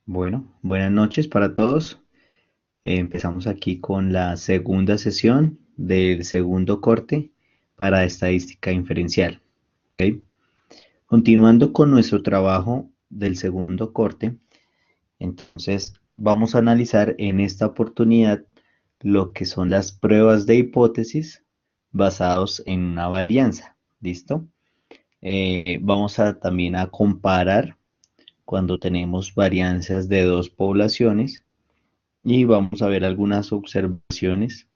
Bueno, buenas noches para todos. Empezamos aquí con la segunda sesión del segundo corte para estadística inferencial. ¿Ok? Continuando con nuestro trabajo del segundo corte, entonces vamos a analizar en esta oportunidad lo que son las pruebas de hipótesis basados en una varianza. ¿Listo? Vamos a también a comparar cuando tenemos varianzas de dos poblaciones y vamos a ver algunas observaciones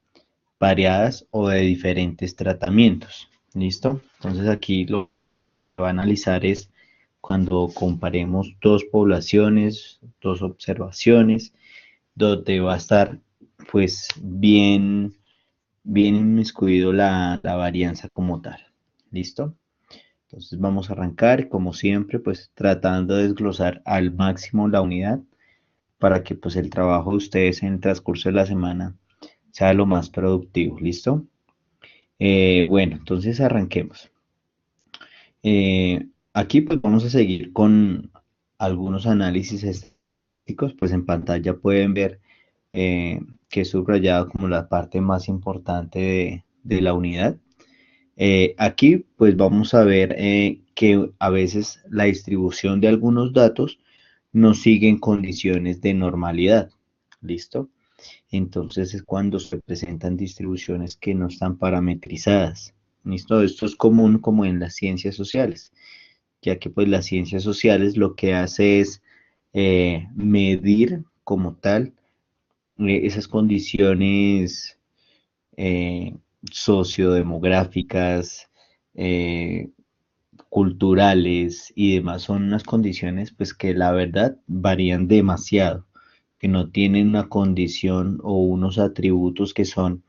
variadas o de diferentes tratamientos. ¿Listo? Entonces aquí lo que va a analizar es cuando comparemos dos poblaciones, dos observaciones, donde va a estar pues bien inmiscuido la varianza como tal. ¿Listo? Entonces vamos a arrancar, como siempre, pues tratando de desglosar al máximo la unidad para que pues el trabajo de ustedes en el transcurso de la semana sea lo más productivo. ¿Listo? Bueno, entonces arranquemos. Aquí pues vamos a seguir con algunos análisis estadísticos, pues en pantalla pueden ver que he subrayado como la parte más importante de la unidad. Aquí pues vamos a ver que a veces la distribución de algunos datos no siguen condiciones de normalidad. ¿Listo? Entonces es cuando se presentan distribuciones que no están parametrizadas. ¿Listo? Esto es común como en las ciencias sociales, ya que pues las ciencias sociales lo que hace es medir como tal esas condiciones eh, sociodemográficas, eh, culturales y demás. Son unas condiciones pues que la verdad varían demasiado, que no tienen una condición o unos atributos que son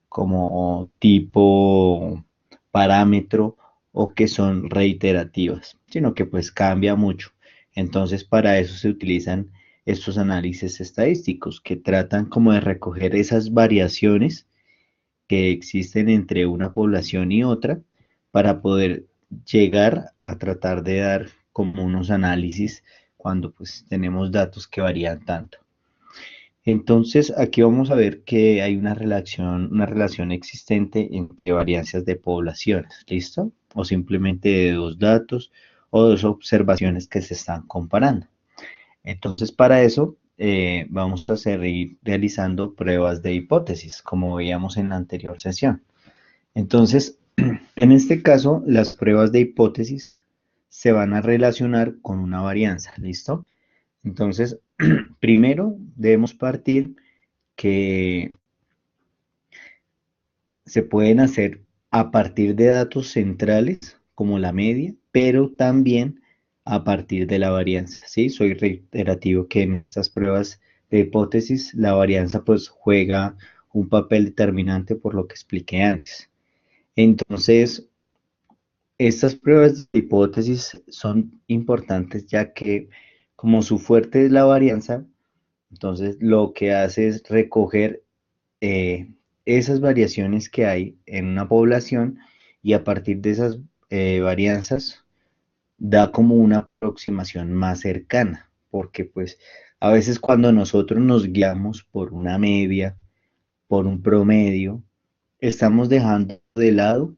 como tipo parámetro o que son reiterativas, sino que pues cambia mucho. Entonces para eso se utilizan estos análisis estadísticos que tratan como de recoger esas variaciones que existen entre una población y otra para poder llegar a tratar de dar como unos análisis cuando pues tenemos datos que varían tanto. Entonces, aquí vamos a ver que hay una relación existente entre variancias de poblaciones, ¿listo? O simplemente de dos datos o dos observaciones que se están comparando. Entonces, para eso vamos a seguir realizando pruebas de hipótesis, como veíamos en la anterior sesión. Entonces, en este caso, las pruebas de hipótesis se van a relacionar con una varianza, ¿listo? Entonces, primero debemos partir que se pueden hacer a partir de datos centrales, como la media, pero también a partir de la varianza, ¿sí? Soy reiterativo que en estas pruebas de hipótesis la varianza pues juega un papel determinante por lo que expliqué antes. Entonces, estas pruebas de hipótesis son importantes ya que como su fuerte es la varianza, entonces lo que hace es recoger eh, esas variaciones que hay en una población y a partir de esas varianzas da como una aproximación más cercana, porque pues a veces cuando nosotros nos guiamos por una media, por un promedio, estamos dejando de lado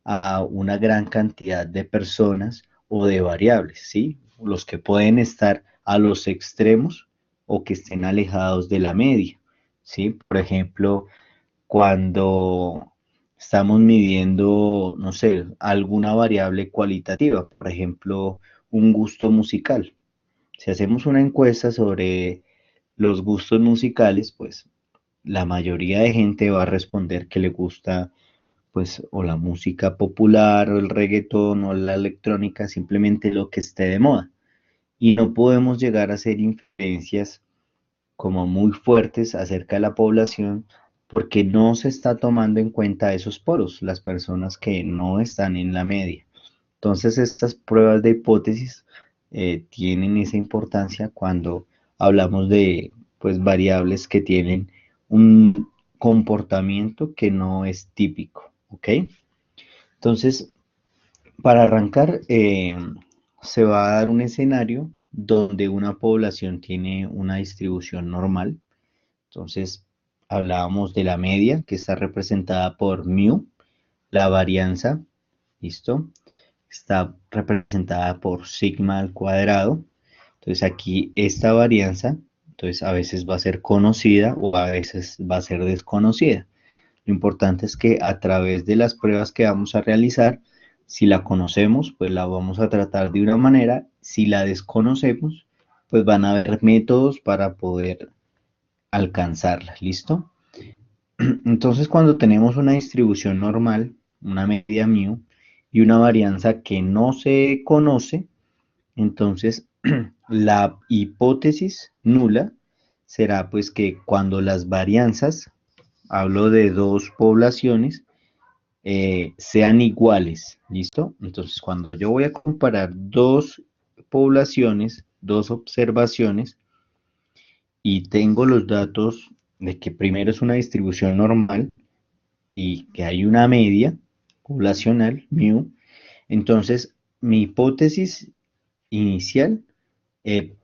a una gran cantidad de personas o de variables, ¿sí? Los que pueden estar a los extremos o que estén alejados de la media, ¿sí? Por ejemplo, cuando estamos midiendo, no sé, alguna variable cualitativa, por ejemplo, un gusto musical. Si hacemos una encuesta sobre los gustos musicales, pues la mayoría de gente va a responder que le gusta pues o la música popular o el reggaetón o la electrónica, simplemente lo que esté de moda. Y no podemos llegar a hacer inferencias como muy fuertes acerca de la población porque no se está tomando en cuenta esos poros, las personas que no están en la media. Entonces estas pruebas de hipótesis tienen esa importancia cuando hablamos de pues variables que tienen un comportamiento que no es típico, ¿ok? Entonces, para arrancar, se va a dar un escenario donde una población tiene una distribución normal. Entonces, hablábamos de la media, que está representada por mu, la varianza, ¿listo? Está representada por sigma al cuadrado. Entonces, aquí esta varianza, entonces a veces va a ser conocida o a veces va a ser desconocida. Lo importante es que a través de las pruebas que vamos a realizar, si la conocemos, pues la vamos a tratar de una manera. Si la desconocemos, pues van a haber métodos para poder alcanzarla. ¿Listo? Entonces, cuando tenemos una distribución normal, una media mu, y una varianza que no se conoce, entonces la hipótesis nula será pues que cuando las varianzas, hablo de dos poblaciones, sean iguales, ¿listo? Entonces, cuando yo voy a comparar dos poblaciones, dos observaciones, y tengo los datos de que primero es una distribución normal y que hay una media poblacional, mu, entonces mi hipótesis inicial, eh,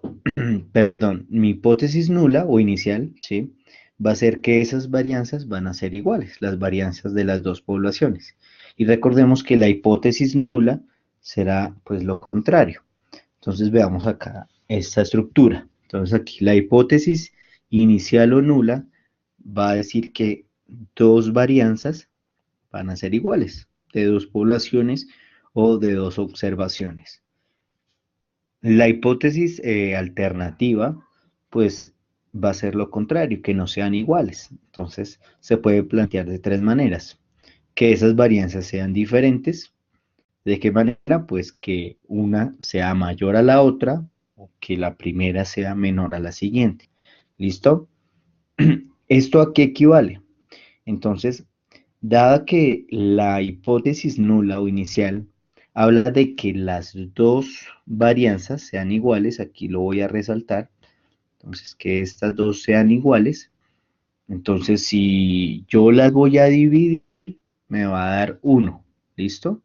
perdón, mi hipótesis nula o inicial, ¿sí? Va a ser que esas varianzas van a ser iguales, las varianzas de las dos poblaciones. Y recordemos que la hipótesis nula será pues lo contrario. Entonces veamos acá esta estructura. Entonces aquí la hipótesis inicial o nula va a decir que dos varianzas van a ser iguales, de dos poblaciones o de dos observaciones. La hipótesis alternativa, pues va a ser lo contrario, que no sean iguales. Entonces se puede plantear de tres maneras. Que esas varianzas sean diferentes. ¿De qué manera? Pues que una sea mayor a la otra o que la primera sea menor a la siguiente. ¿Listo? ¿Esto a qué equivale? Entonces, dada que la hipótesis nula o inicial habla de que las dos varianzas sean iguales, aquí lo voy a resaltar, entonces que estas dos sean iguales, entonces si yo las voy a dividir, me va a dar 1, ¿listo?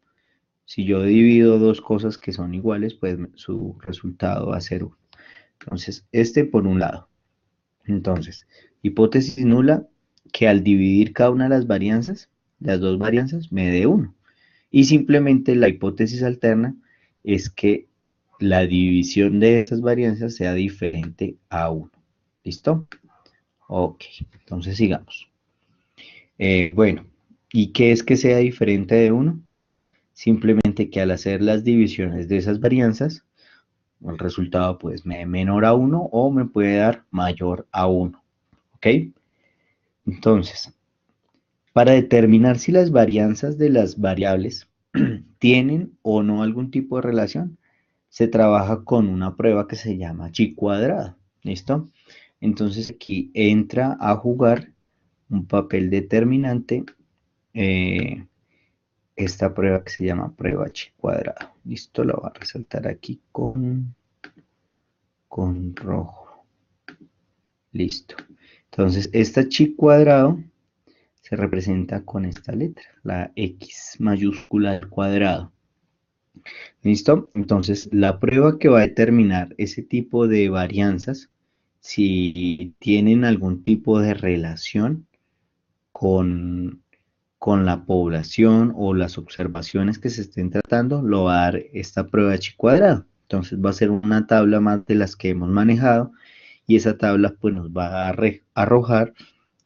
Si yo divido dos cosas que son iguales, pues su resultado va a ser 1. Entonces, este por un lado. Entonces, hipótesis nula, que al dividir cada una de las varianzas, las dos varianzas, me dé 1. Y simplemente la hipótesis alterna es que la división de esas varianzas sea diferente a 1. ¿Listo? Ok, entonces sigamos. Bueno, ¿y qué es que sea diferente de 1? Simplemente que al hacer las divisiones de esas varianzas, el resultado pues me dé menor a 1 o me puede dar mayor a 1. ¿Ok? Entonces, para determinar si las varianzas de las variables tienen o no algún tipo de relación, se trabaja con una prueba que se llama chi cuadrado. ¿Listo? Entonces aquí entra a jugar un papel determinante eh, esta prueba que se llama prueba chi cuadrado. Listo, lo voy a resaltar aquí con rojo. Listo. Entonces, esta chi cuadrado se representa con esta letra, la X mayúscula al cuadrado. ¿Listo? Entonces, la prueba que va a determinar ese tipo de varianzas, si tienen algún tipo de relación con, con la población o las observaciones que se estén tratando, lo va a dar esta prueba de chi cuadrado. Entonces, va a ser una tabla más de las que hemos manejado y esa tabla pues nos va a arrojar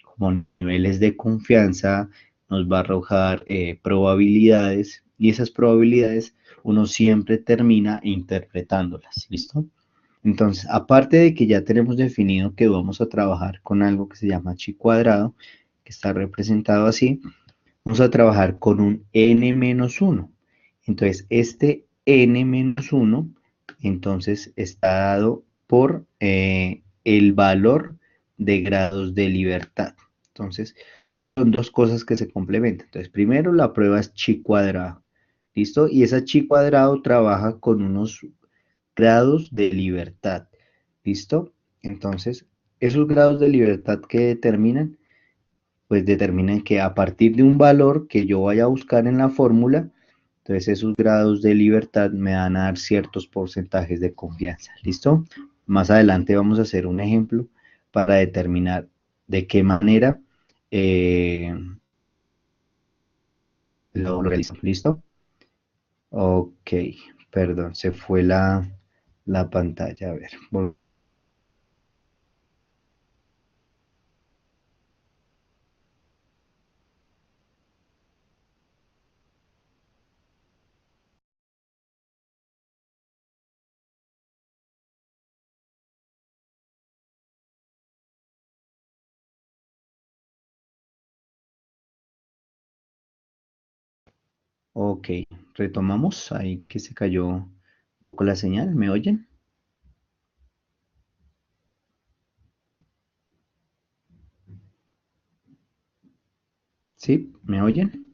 como niveles de confianza, nos va a arrojar probabilidades y esas probabilidades uno siempre termina interpretándolas, ¿listo? Entonces, aparte de que ya tenemos definido que vamos a trabajar con algo que se llama chi cuadrado, que está representado así, vamos a trabajar con un n-1. Entonces, este n-1, entonces está dado por el valor de grados de libertad. Entonces, son dos cosas que se complementan. Entonces, primero la prueba es chi cuadrado. ¿Listo? Y esa chi cuadrado trabaja con unos grados de libertad. ¿Listo? Entonces, esos grados de libertad que determinan, pues determinan que a partir de un valor que yo vaya a buscar en la fórmula, Entonces esos grados de libertad me van a dar ciertos porcentajes de confianza. ¿Listo? Más adelante vamos a hacer un ejemplo para determinar de qué manera lo realizo. ¿Listo? Ok, perdón, se fue la pantalla. A ver, ok, retomamos. Ahí que se cayó un poco la señal. ¿Me oyen? ¿Sí? ¿Me oyen?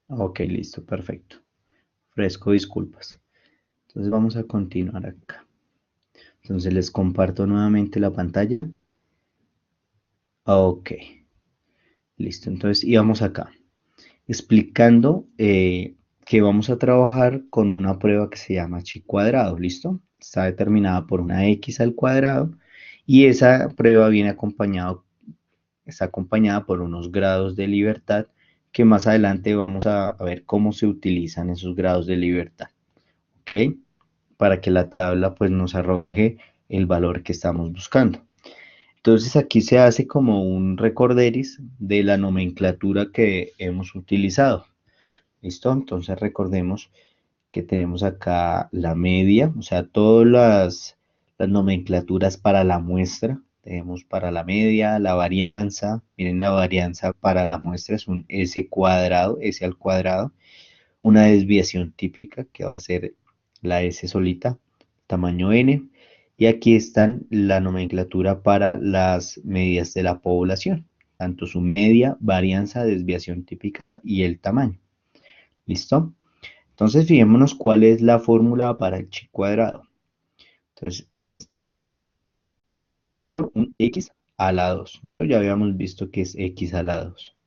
Ok, listo, perfecto. Ofrezco disculpas. Entonces vamos a continuar acá. Entonces les comparto nuevamente la pantalla. Ok, listo. Entonces íbamos acá, explicando que vamos a trabajar con una prueba que se llama chi cuadrado, ¿listo? Está determinada por una x al cuadrado y esa prueba viene está acompañada por unos grados de libertad que más adelante vamos a ver cómo se utilizan esos grados de libertad, ¿ok? Para que la tabla pues nos arroje el valor que estamos buscando. Entonces aquí se hace como un recorderis de la nomenclatura que hemos utilizado. ¿Listo? Entonces recordemos que tenemos acá la media, o sea, todas las nomenclaturas para la muestra. Tenemos para la media, la varianza. Miren, la varianza para la muestra es un S cuadrado, S al cuadrado. Una desviación típica que va a ser la S solita, tamaño n. Y aquí están la nomenclatura para las medidas de la población, tanto su media, varianza, desviación típica y el tamaño. ¿Listo? Entonces, fijémonos cuál es la fórmula para el chi cuadrado. Entonces, un x a la 2. Ya habíamos visto que es x a la 2.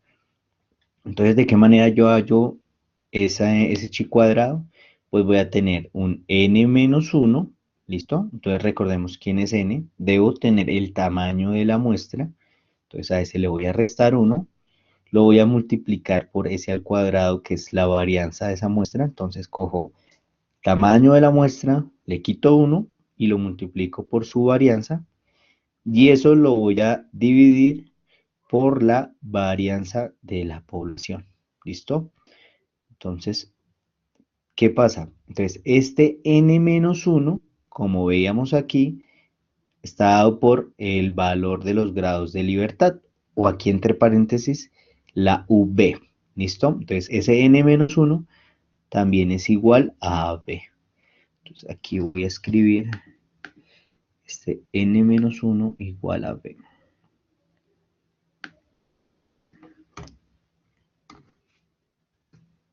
Entonces, ¿de qué manera yo hallo ese chi cuadrado? Pues voy a tener un n menos 1, ¿listo? Entonces recordemos quién es n. Debo tener el tamaño de la muestra. Entonces a ese le voy a restar 1. Lo voy a multiplicar por s al cuadrado, que es la varianza de esa muestra. Entonces cojo tamaño de la muestra, le quito 1 y lo multiplico por su varianza. Y eso lo voy a dividir por la varianza de la población. ¿Listo? Entonces, ¿qué pasa? Entonces, este n menos 1, como veíamos aquí, está dado por el valor de los grados de libertad, o aquí entre paréntesis, la UV. ¿Listo? Entonces, ese n menos 1 también es igual a B. Entonces, aquí voy a escribir este n menos 1 igual a B.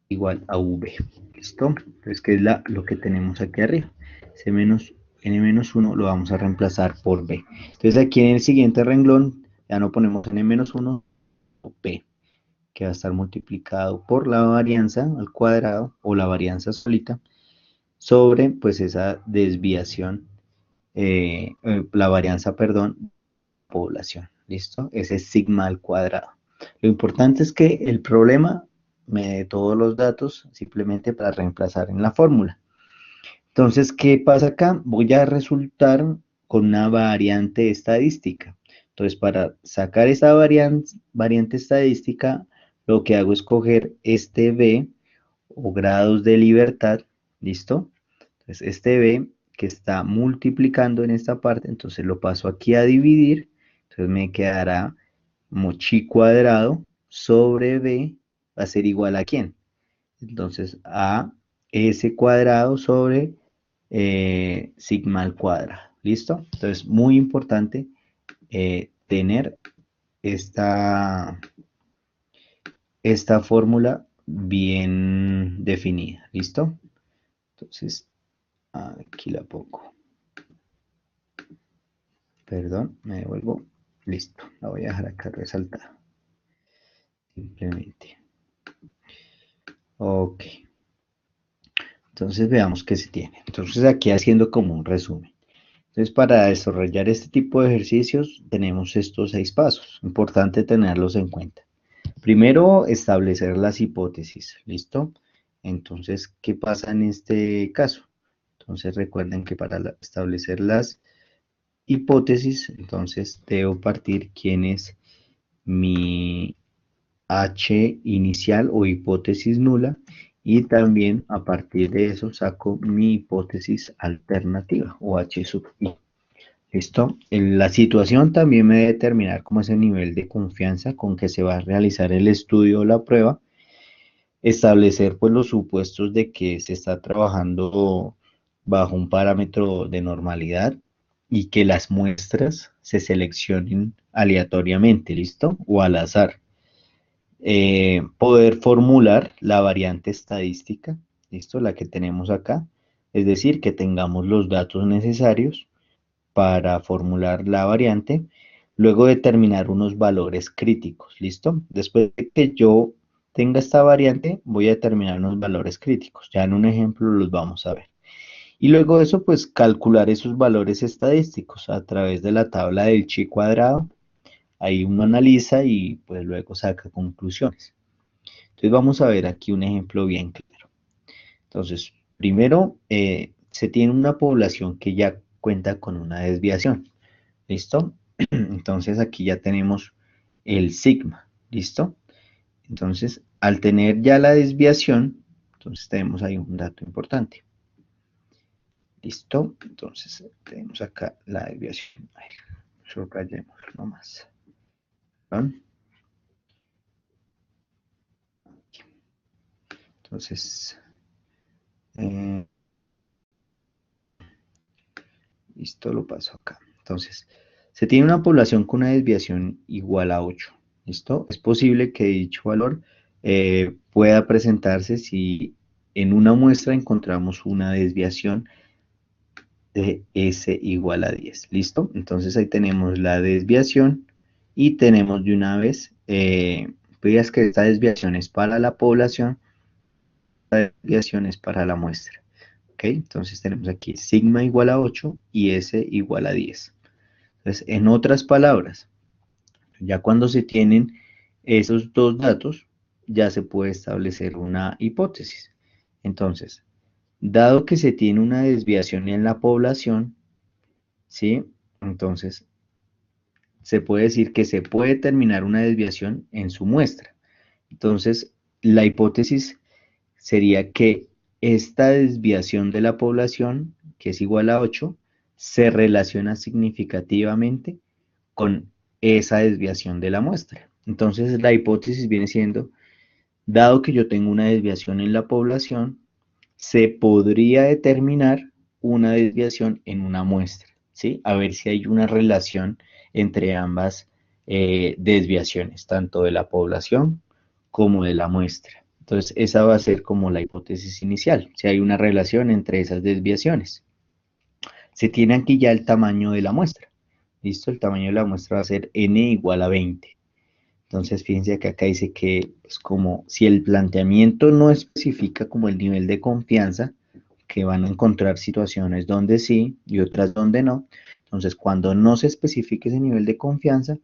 Igual a V. ¿Listo? Entonces, ¿qué es lo que tenemos aquí arriba? Ese menos, n-1 lo vamos a reemplazar por B. Entonces, aquí en el siguiente renglón ya no ponemos n-1 o B, que va a estar multiplicado por la varianza al cuadrado o la varianza solita sobre pues esa desviación, la varianza, perdón, población. ¿Listo? Ese es sigma al cuadrado. Lo importante es que el problema me dé todos los datos simplemente para reemplazar en la fórmula. Entonces, ¿qué pasa acá? Voy a resultar con una variante estadística. Entonces, para sacar esa variante estadística, lo que hago es coger este B o grados de libertad, ¿listo? Entonces, este B que está multiplicando en esta parte, entonces lo paso aquí a dividir, entonces me quedará como chi cuadrado sobre B va a ser igual a ¿quién? Entonces, a S cuadrado sobre sigma al cuadrado, ¿listo? Entonces, muy importante tener esta, esta fórmula bien definida, ¿listo? Entonces, aquí la pongo. Perdón, me devuelvo. Listo, la voy a dejar acá resaltada. Simplemente. Ok. Entonces veamos qué se tiene. Entonces aquí haciendo como un resumen. Entonces para desarrollar este tipo de ejercicios tenemos estos 6 pasos. Importante tenerlos en cuenta. Primero, establecer las hipótesis. ¿Listo? Entonces, ¿qué pasa en este caso? Entonces recuerden que para establecer las hipótesis, entonces debo partir quién es mi H inicial o hipótesis nula y también a partir de eso saco mi hipótesis alternativa o H sub I. ¿Listo? La situación también me debe determinar cómo es el nivel de confianza con que se va a realizar el estudio o la prueba, establecer pues los supuestos de que se está trabajando bajo un parámetro de normalidad y que las muestras se seleccionen aleatoriamente, ¿listo? O al azar. Poder formular la variante estadística, ¿listo? La que tenemos acá. Es decir, que tengamos los datos necesarios para formular la variante, luego determinar unos valores críticos, ¿listo? Después de que yo tenga esta variante, voy a determinar unos valores críticos. Ya en un ejemplo los vamos a ver. Y luego de eso, pues calcular esos valores estadísticos a través de la tabla del chi cuadrado. Ahí uno analiza y pues luego saca conclusiones. Entonces vamos a ver aquí un ejemplo bien claro. Entonces, primero, se tiene una población que ya cuenta con una desviación. ¿Listo? Entonces aquí ya tenemos el sigma. ¿Listo? Entonces, al tener ya la desviación, entonces tenemos ahí un dato importante. ¿Listo? Entonces tenemos acá la desviación. Ahí, subrayemos nomás. ¿Ven? Entonces, eh, listo, lo paso acá. Entonces, se tiene una población con una desviación igual a 8. ¿Listo? Es posible que dicho valor pueda presentarse si en una muestra encontramos una desviación de S igual a 10. ¿Listo? Entonces ahí tenemos la desviación y tenemos de una vez, pues que esta desviación es para la población, la desviación es para la muestra. ¿Ok? Entonces tenemos aquí sigma igual a 8 y S igual a 10. Entonces, en otras palabras, ya cuando se tienen esos dos datos, ya se puede establecer una hipótesis. Entonces, dado que se tiene una desviación en la población, ¿sí? Entonces, se puede decir que se puede determinar una desviación en su muestra. Entonces, la hipótesis sería que esta desviación de la población, que es igual a 8, se relaciona significativamente con esa desviación de la muestra. Entonces, la hipótesis viene siendo, dado que yo tengo una desviación en la población, se podría determinar una desviación en una muestra, ¿sí? A ver si hay una relación entre ambas desviaciones, tanto de la población como de la muestra. Entonces, esa va a ser como la hipótesis inicial, si hay una relación entre esas desviaciones. Se tiene aquí ya el tamaño de la muestra. ¿Listo? El tamaño de la muestra va a ser n igual a 20. Entonces, fíjense que acá dice que es como si el planteamiento no especifica como el nivel de confianza, que van a encontrar situaciones donde sí y otras donde no. Entonces, cuando no se especifique ese nivel de confianza,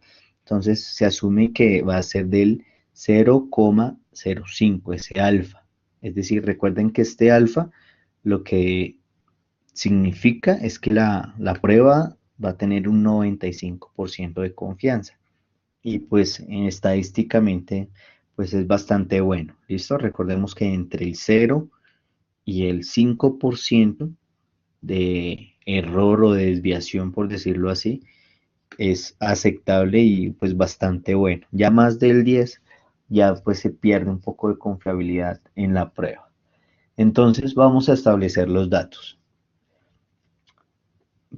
entonces se asume que va a ser del 0,05, ese alfa. Es decir, recuerden que este alfa lo que significa es que la prueba va a tener un 95% de confianza y pues estadísticamente pues es bastante bueno. ¿Listo? Recordemos que entre el 0 y el 5% de error o de desviación, por decirlo así, es aceptable y pues bastante bueno. Ya más del 10 ya pues se pierde un poco de confiabilidad en la prueba. Entonces vamos a establecer los datos.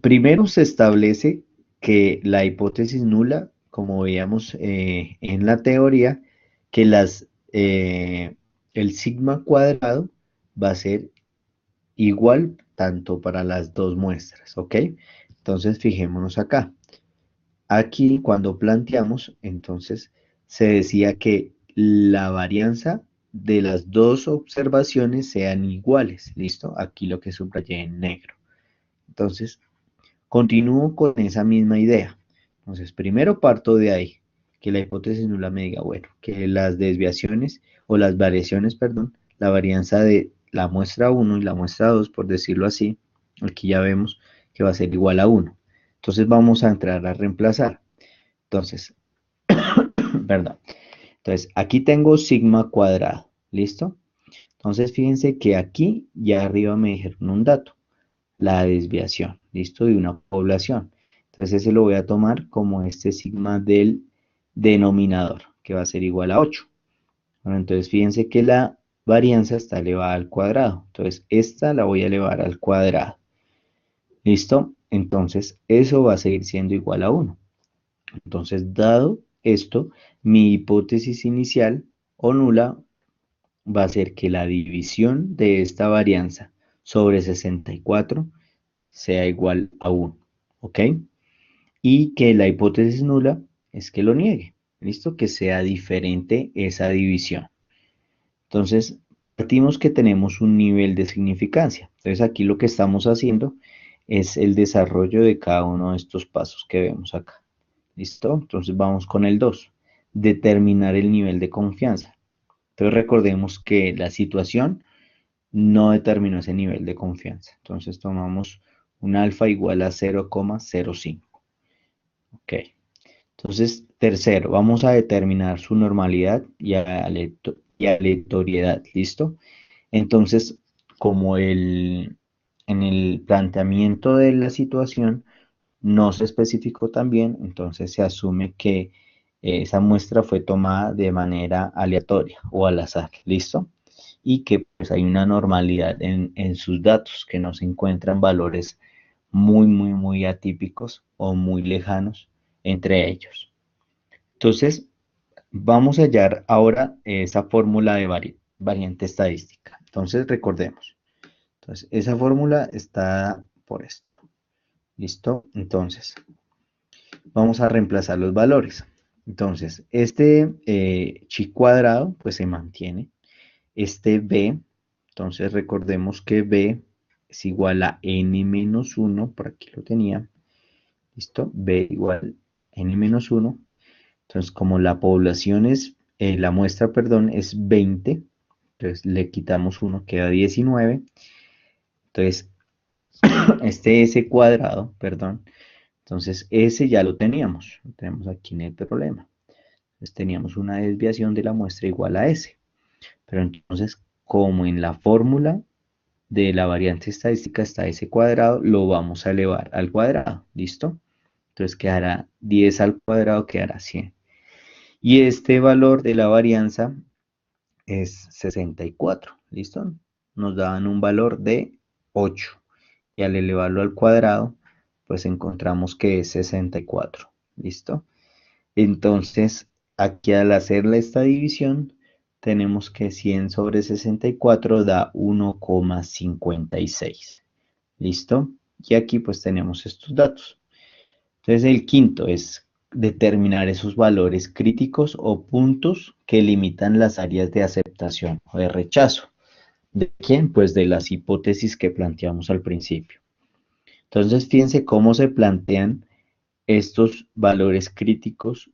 Primero se establece que la hipótesis nula, como veíamos en la teoría, que el sigma cuadrado va a ser igual tanto para las dos muestras, ¿ok? Entonces fijémonos acá. Aquí cuando planteamos, entonces se decía que la varianza de las dos observaciones sean iguales. ¿Listo? Aquí lo que subrayé en negro. Entonces, continúo con esa misma idea. Entonces, primero parto de ahí, que la hipótesis nula me diga, bueno, que las desviaciones o las variaciones, perdón, la varianza de la muestra uno y la muestra 2, por decirlo así, aquí ya vemos que va a ser igual a uno. Entonces vamos a entrar a reemplazar. Entonces, perdón. Entonces, aquí tengo sigma cuadrado, ¿listo? Entonces, fíjense que aquí ya arriba me dijeron un dato, la desviación, ¿listo? De una población. Entonces, ese lo voy a tomar como este sigma del denominador, que va a ser igual a 8. Bueno, entonces, fíjense que la varianza está elevada al cuadrado. Entonces, esta la voy a elevar al cuadrado. ¿Listo? Entonces, eso va a seguir siendo igual a 1. Entonces, dado esto, mi hipótesis inicial o nula va a ser que la división de esta varianza sobre 64 sea igual a 1, ¿ok? Y que la hipótesis nula es que lo niegue, ¿listo? Que sea diferente esa división. Entonces, partimos que tenemos un nivel de significancia. Entonces, aquí lo que estamos haciendo es el desarrollo de cada uno de estos pasos que vemos acá. ¿Listo? Entonces, vamos con el 2. Determinar el nivel de confianza. Entonces, recordemos que la situación no determinó ese nivel de confianza. Entonces tomamos un alfa igual a 0,05. Ok. Entonces, tercero, vamos a determinar su normalidad y aleatoriedad. ¿Listo? Entonces, como en el planteamiento de la situación no se especificó también, entonces se asume que esa muestra fue tomada de manera aleatoria o al azar. ¿Listo? Y que pues hay una normalidad en sus datos, que no se encuentran valores muy atípicos o muy lejanos entre ellos. Entonces, vamos a hallar ahora esa fórmula de variante estadística. Entonces, recordemos. Entonces, esa fórmula está por esto. ¿Listo? Entonces, vamos a reemplazar los valores. Entonces, este chi cuadrado pues se mantiene. Este b, entonces recordemos que b es igual a n menos 1, por aquí lo tenía, ¿listo? B igual a n menos 1. Entonces, como la población es, la muestra, perdón, es 20, entonces le quitamos 1, queda 19. Entonces, este s cuadrado, perdón, entonces s ya lo tenemos aquí en el problema. Entonces teníamos una desviación de la muestra igual a s. Pero entonces, como en la fórmula de la variante estadística está s cuadrado, lo vamos a elevar al cuadrado, ¿listo? Entonces quedará 10 al cuadrado, quedará 100. Y este valor de la varianza es 64, ¿listo? Nos daban un valor de 8. Y al elevarlo al cuadrado, pues encontramos que es 64, ¿listo? Entonces, aquí al hacerle esta división, tenemos que 100 sobre 64 da 1,56. ¿Listo? Y aquí pues tenemos estos datos. Entonces, el quinto es determinar esos valores críticos o puntos que limitan las áreas de aceptación o de rechazo. ¿De quién? Pues de las hipótesis que planteamos al principio. Entonces, fíjense cómo se plantean estos valores críticos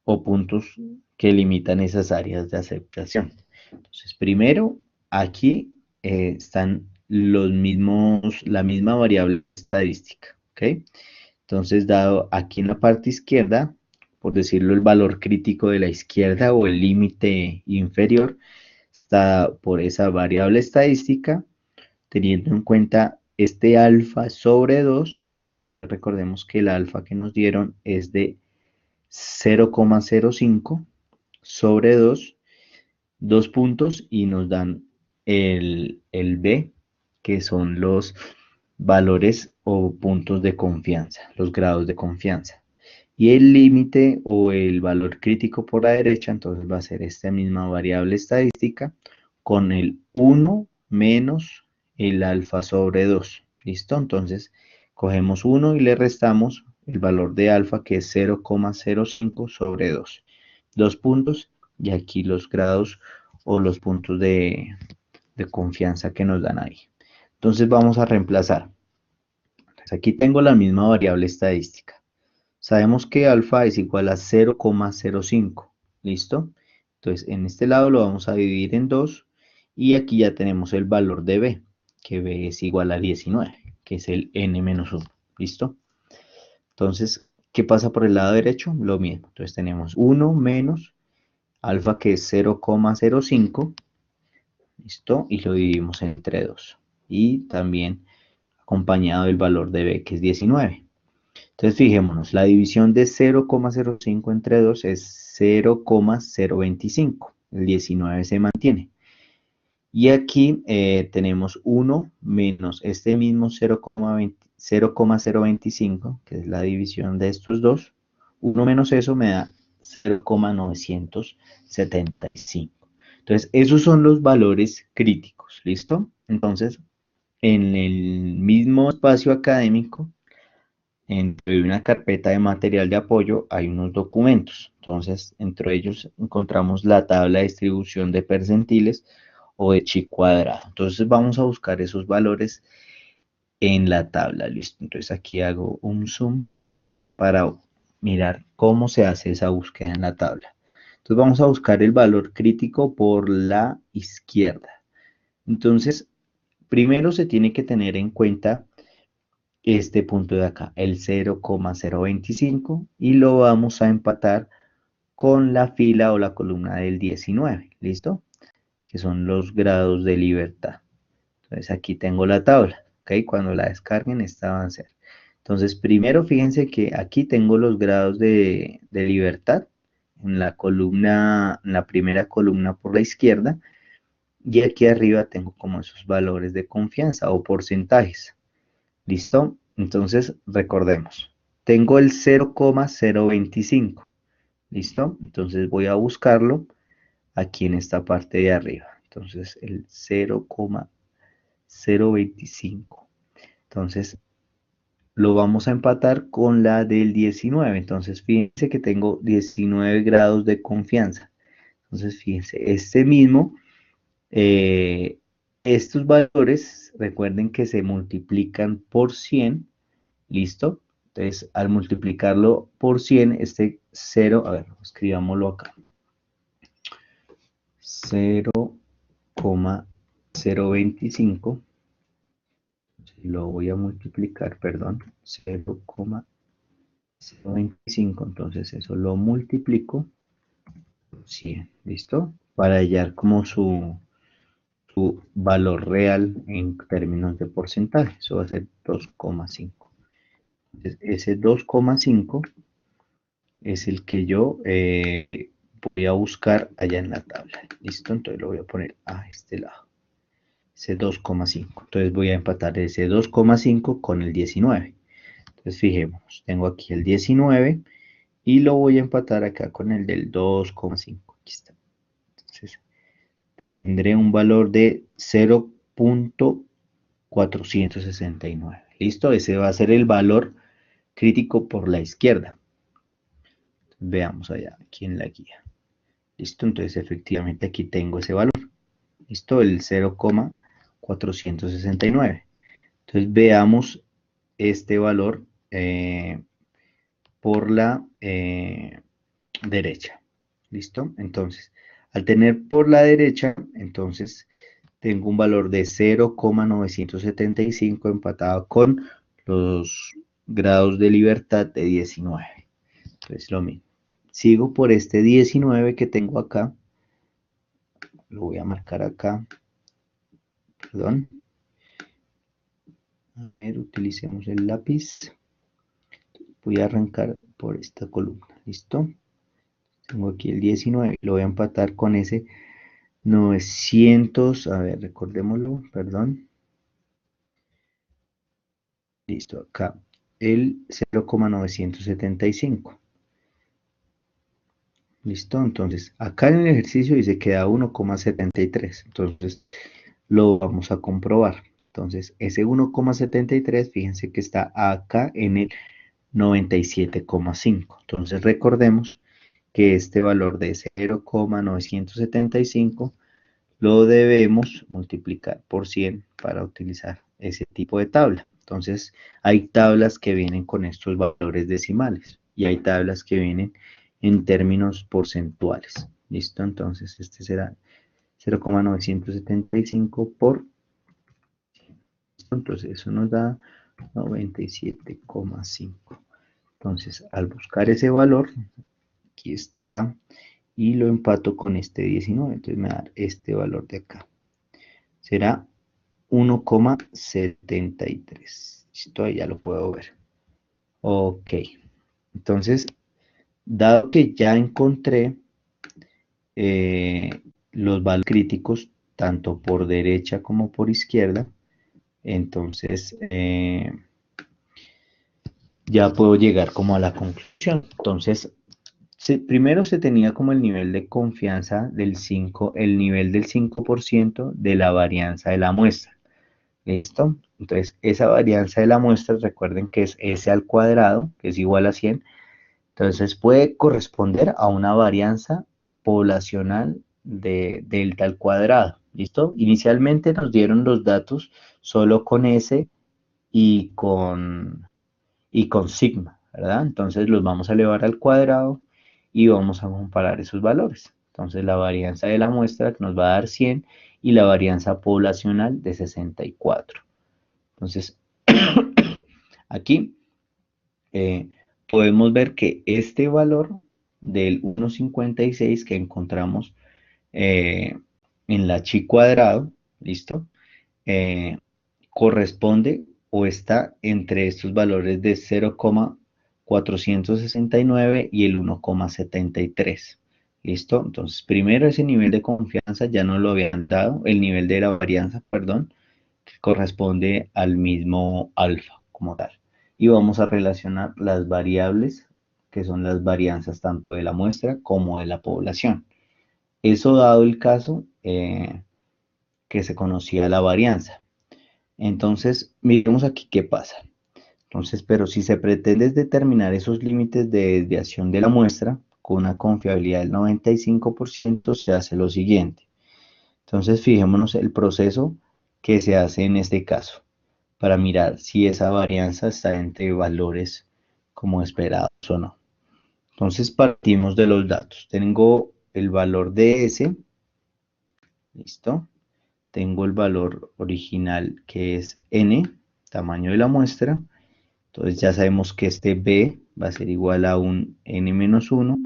o puntos que limitan esas áreas de aceptación. Entonces, primero, aquí están la misma variable estadística, ¿ok? Entonces, dado aquí en la parte izquierda, por decirlo, el valor crítico de la izquierda o el límite inferior, está por esa variable estadística, teniendo en cuenta este alfa sobre 2. Recordemos que el alfa que nos dieron es de 0,05 sobre 2 puntos, y nos dan el B, que son los valores o puntos de confianza, los grados de confianza. Y el límite o el valor crítico por la derecha, entonces va a ser esta misma variable estadística con el 1 menos el alfa sobre 2. ¿Listo? Entonces cogemos 1 y le restamos el valor de alfa, que es 0,05 sobre 2. 2 puntos, y aquí los grados o los puntos de confianza que nos dan ahí. Entonces vamos a reemplazar. Entonces aquí tengo la misma variable estadística. Sabemos que alfa es igual a 0,05. ¿Listo? Entonces en este lado lo vamos a dividir en 2 y aquí ya tenemos el valor de b, que b es igual a 19, que es el n-1. ¿Listo? Entonces, ¿qué pasa por el lado derecho? Lo mismo. Entonces tenemos 1 menos alfa, que es 0,05. ¿Listo? Y lo dividimos entre 2. Y también acompañado del valor de b, que es 19. Entonces fijémonos, la división de 0,05 entre 2 es 0,025. El 19 se mantiene. Y aquí tenemos 1 menos este mismo 0,025, que es la división de estos dos. 1 menos eso me da 0,975. Entonces, esos son los valores críticos, ¿listo? Entonces, en el mismo espacio académico, entre una carpeta de material de apoyo, hay unos documentos. Entonces, entre ellos encontramos la tabla de distribución de percentiles o de chi cuadrado. Entonces, vamos a buscar esos valores en la tabla, ¿listo? Entonces, aquí hago un zoom para mirar cómo se hace esa búsqueda en la tabla. Entonces, vamos a buscar el valor crítico por la izquierda. Entonces, primero se tiene que tener en cuenta este punto de acá, el 0,025, y lo vamos a empatar con la fila o la columna del 19, ¿listo? Que son los grados de libertad. Entonces aquí tengo la tabla, ¿ok? Cuando la descarguen, esta va a ser. Entonces primero fíjense que aquí tengo los grados de libertad en la columna, en la primera columna por la izquierda, y aquí arriba tengo como esos valores de confianza o porcentajes. ¿Listo? Entonces, recordemos, tengo el 0,025. ¿Listo? Entonces voy a buscarlo aquí en esta parte de arriba. Entonces, el 0,025. Entonces, lo vamos a empatar con la del 19. Entonces, fíjense que tengo 19 grados de confianza. Entonces, fíjense, este mismo, eh, estos valores, recuerden que se multiplican por 100. ¿Listo? Entonces, al multiplicarlo por 100, este 0, a ver, escribámoslo acá. 0,025. Lo voy a multiplicar, perdón. 0,025. Entonces, eso lo multiplico por 100. ¿Listo? Para hallar como su valor real en términos de porcentaje. Eso va a ser 2,5. Entonces, ese 2,5 es el que yo voy a buscar allá en la tabla. ¿Listo? Entonces lo voy a poner a este lado. Ese 2,5. Entonces voy a empatar ese 2,5 con el 19. Entonces fijémonos, tengo aquí el 19 y lo voy a empatar acá con el del 2,5. Aquí está. Entonces tendré un valor de 0,469. ¿Listo? Ese va a ser el valor crítico por la izquierda. Veamos allá, aquí en la guía. ¿Listo? Entonces efectivamente aquí tengo ese valor. ¿Listo? El 0,469. Entonces veamos este valor por la derecha. ¿Listo? Entonces, al tener por la derecha, entonces tengo un valor de 0,975 empatado con los grados de libertad de 19. Entonces lo mismo. Sigo por este 19 que tengo acá. Lo voy a marcar acá. Perdón. A ver, utilicemos el lápiz. Voy a arrancar por esta columna. ¿Listo? Tengo aquí el 19. Lo voy a empatar con ese 900. A ver, recordémoslo. Perdón. Listo. Acá el 0,975. ¿Listo? Entonces, acá en el ejercicio dice que da 1,73. Entonces, lo vamos a comprobar. Entonces, ese 1,73, fíjense que está acá en el 97,5. Entonces, recordemos que este valor de 0,975 lo debemos multiplicar por 100 para utilizar ese tipo de tabla. Entonces, hay tablas que vienen con estos valores decimales y hay tablas que vienen en términos porcentuales. ¿Listo? Entonces, este será 0,975 por 100. ¿Listo? Entonces, eso nos da 97,5. Entonces, al buscar ese valor, aquí está, y lo empato con este 19, entonces me da este valor de acá. Será 1,73. Listo, ahí ya lo puedo ver. Ok, entonces, dado que ya encontré los valores críticos, tanto por derecha como por izquierda, entonces ya puedo llegar como a la conclusión. Entonces, primero se tenía como el nivel de confianza del 5, el nivel del 5% de la varianza de la muestra. ¿Listo? Entonces, esa varianza de la muestra, recuerden que es S al cuadrado, que es igual a 100. Entonces, puede corresponder a una varianza poblacional de delta al cuadrado. ¿Listo? Inicialmente nos dieron los datos solo con S y con sigma, ¿verdad? Entonces los vamos a elevar al cuadrado y vamos a comparar esos valores. Entonces la varianza de la muestra nos va a dar 100 y la varianza poblacional de 64. Entonces aquí podemos ver que este valor del 1,56 que encontramos eh, en la chi cuadrado, ¿listo? Eh, corresponde o está entre estos valores de 0,469 y el 1,73. ¿Listo? Entonces, primero ese nivel de confianza ya no lo habían dado, el nivel de la varianza, perdón, que corresponde al mismo alfa como tal. Y vamos a relacionar las variables, que son las varianzas tanto de la muestra como de la población. Eso dado el caso que se conocía la varianza. Entonces, miremos aquí qué pasa. Entonces, pero si se pretende determinar esos límites de desviación de la muestra con una confiabilidad del 95%, se hace lo siguiente. Entonces, fijémonos el proceso que se hace en este caso para mirar si esa varianza está entre valores como esperados o no. Entonces, partimos de los datos. Tengo el valor de S, ¿listo? Tengo el valor original que es N, tamaño de la muestra. Entonces ya sabemos que este B va a ser igual a un N-1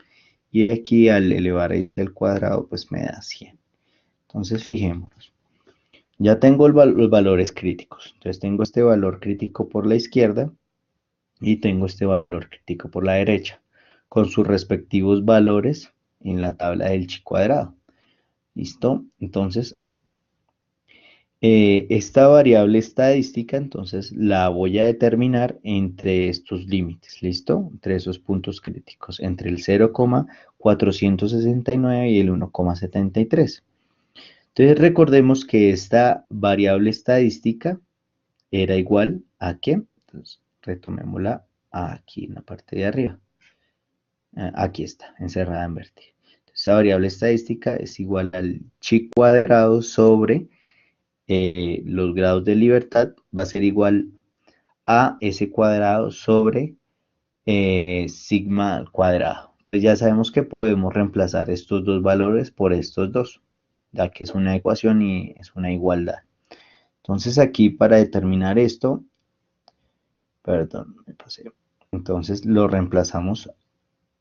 y aquí al elevar el cuadrado pues me da 100. Entonces fijémonos. Ya tengo los valores críticos. Entonces tengo este valor crítico por la izquierda y tengo este valor crítico por la derecha, con sus respectivos valores en la tabla del chi cuadrado. ¿Listo? Entonces esta variable estadística, entonces la voy a determinar entre estos límites, ¿listo? Entre esos puntos críticos, entre el 0,469 y el 1,73. Entonces recordemos que esta variable estadística era igual a ¿qué? Entonces retomémosla aquí en la parte de arriba. Aquí está, encerrada en vértice. Esta variable estadística es igual al chi cuadrado sobre los grados de libertad va a ser igual a S cuadrado sobre sigma al cuadrado. Entonces ya sabemos que podemos reemplazar estos dos valores por estos dos, ya que es una ecuación y es una igualdad. Entonces aquí para determinar esto, perdón, me pasé. Entonces lo reemplazamos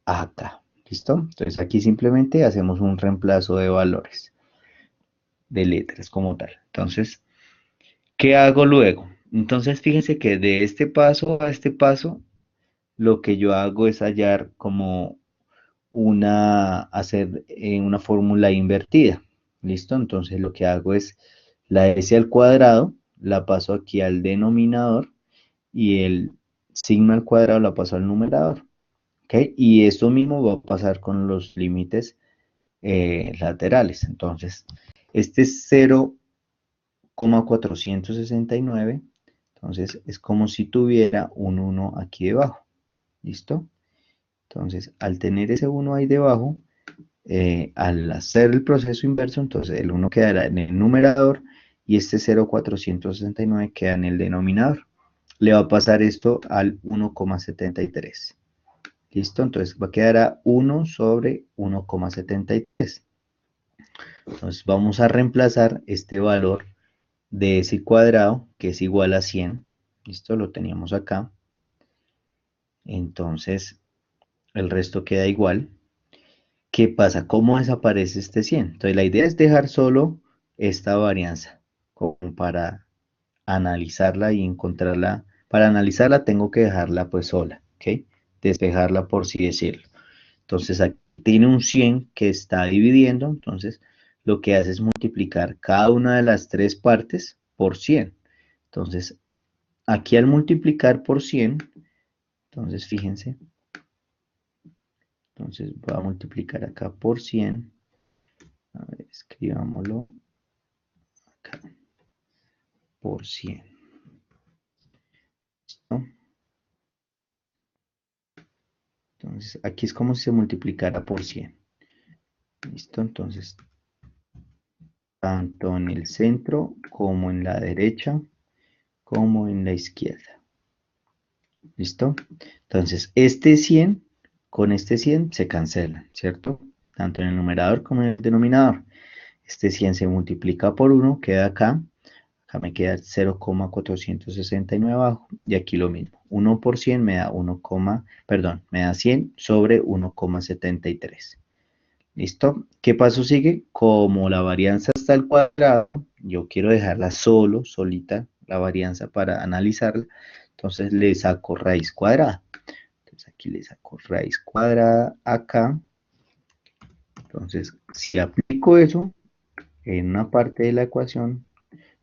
acá. ¿Listo? Entonces aquí simplemente hacemos un reemplazo de valores, de letras como tal. Entonces, ¿qué hago luego? Entonces, fíjense que de este paso a este paso, lo que yo hago es hallar como hacer una fórmula invertida. ¿Listo? Entonces, lo que hago es la s al cuadrado, la paso aquí al denominador y el sigma al cuadrado la paso al numerador. ¿Ok? Y esto mismo va a pasar con los límites laterales. Entonces, este es 0,469. Entonces es como si tuviera un 1 aquí debajo. ¿Listo? Entonces al tener ese 1 ahí debajo, al hacer el proceso inverso, entonces el 1 quedará en el numerador y este 0,469 queda en el denominador. Le va a pasar esto al 1,73. ¿Listo? Entonces va a quedar a 1 sobre 1,73. Entonces vamos a reemplazar este valor de ese cuadrado, que es igual a 100. ¿Listo? Lo teníamos acá. Entonces el resto queda igual. ¿Qué pasa? ¿Cómo desaparece este 100? Entonces la idea es dejar solo esta varianza como para analizarla y encontrarla. Para analizarla tengo que dejarla pues sola, ¿ok? Despejarla por así decirlo. Entonces aquí tiene un 100 que está dividiendo, entonces lo que hace es multiplicar cada una de las tres partes por 100. Entonces aquí al multiplicar por 100, entonces fíjense, entonces voy a multiplicar acá por 100. A ver, escribámoslo acá por 100. ¿No? Entonces aquí es como si se multiplicara por 100. ¿Listo? Entonces tanto en el centro como en la derecha como en la izquierda. ¿Listo? Entonces este 100 con este 100 se cancelan, ¿cierto? Tanto en el numerador como en el denominador. Este 100 se multiplica por 1, queda acá. Acá me queda 0,469 abajo y aquí lo mismo. 1 por 100 me da 1, perdón, me da 100 sobre 1,73. ¿Listo? ¿Qué paso sigue? Como la varianza está al cuadrado, yo quiero dejarla solita, la varianza para analizarla. Entonces le saco raíz cuadrada. Entonces aquí le saco raíz cuadrada acá. Entonces, si aplico eso en una parte de la ecuación,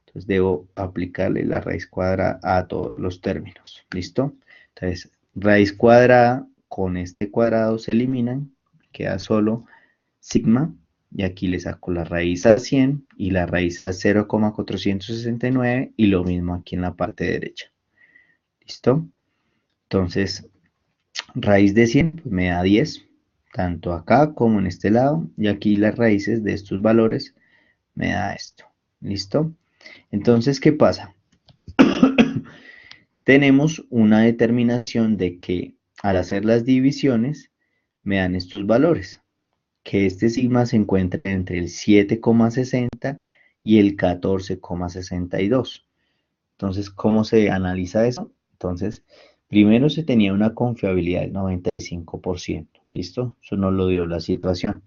entonces debo aplicarle la raíz cuadrada a todos los términos. ¿Listo? Entonces, raíz cuadrada con este cuadrado se eliminan. Queda solo sigma. Y aquí le saco la raíz a 100 y la raíz a 0,469 y lo mismo aquí en la parte derecha. ¿Listo? Entonces, raíz de 100 pues me da 10, tanto acá como en este lado. Y aquí las raíces de estos valores me da esto. ¿Listo? Entonces, ¿qué pasa? Tenemos una determinación de que al hacer las divisiones me dan estos valores, que este sigma se encuentra entre el 7,60 y el 14,62. Entonces, ¿cómo se analiza eso? Entonces, primero se tenía una confiabilidad del 95%. ¿Listo? Eso nos lo dio la situación.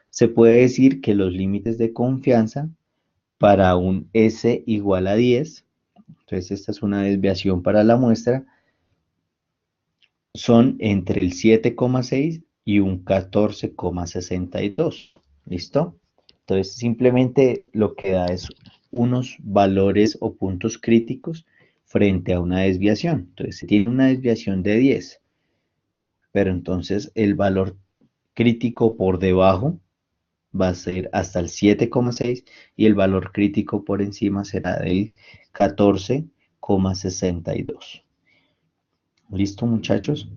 Se puede decir que los límites de confianza para un S igual a 10, entonces esta es una desviación para la muestra, son entre el 7,6 y un 14,62. ¿Listo? Entonces simplemente lo que da es unos valores o puntos críticos frente a una desviación. Entonces se tiene una desviación de 10, pero entonces el valor crítico por debajo va a ser hasta el 7,6 y el valor crítico por encima será del 14,62. ¿Listo, muchachos?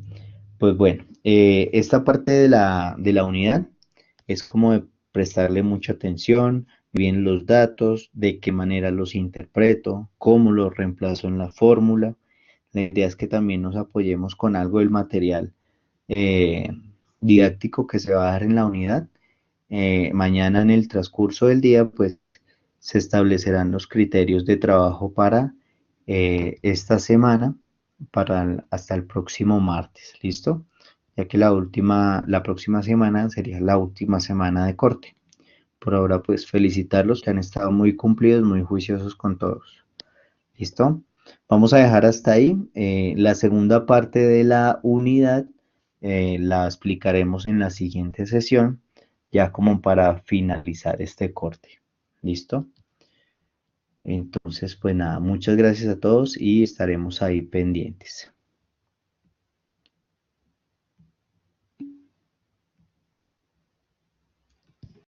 Pues bueno, esta parte de la unidad es como de prestarle mucha atención, bien los datos, de qué manera los interpreto, cómo los reemplazo en la fórmula. La idea es que también nos apoyemos con algo del material eh, didáctico que se va a dar en la unidad. Mañana en el transcurso del día, pues se establecerán los criterios de trabajo para esta semana, hasta el próximo martes, ¿listo? Ya que la próxima semana sería la última semana de corte. Por ahora, pues felicitarlos que han estado muy cumplidos, muy juiciosos con todos. ¿Listo? Vamos a dejar hasta ahí. La segunda parte de la unidad la explicaremos en la siguiente sesión, ya como para finalizar este corte. ¿Listo? Entonces, pues nada, muchas gracias a todos y estaremos ahí pendientes.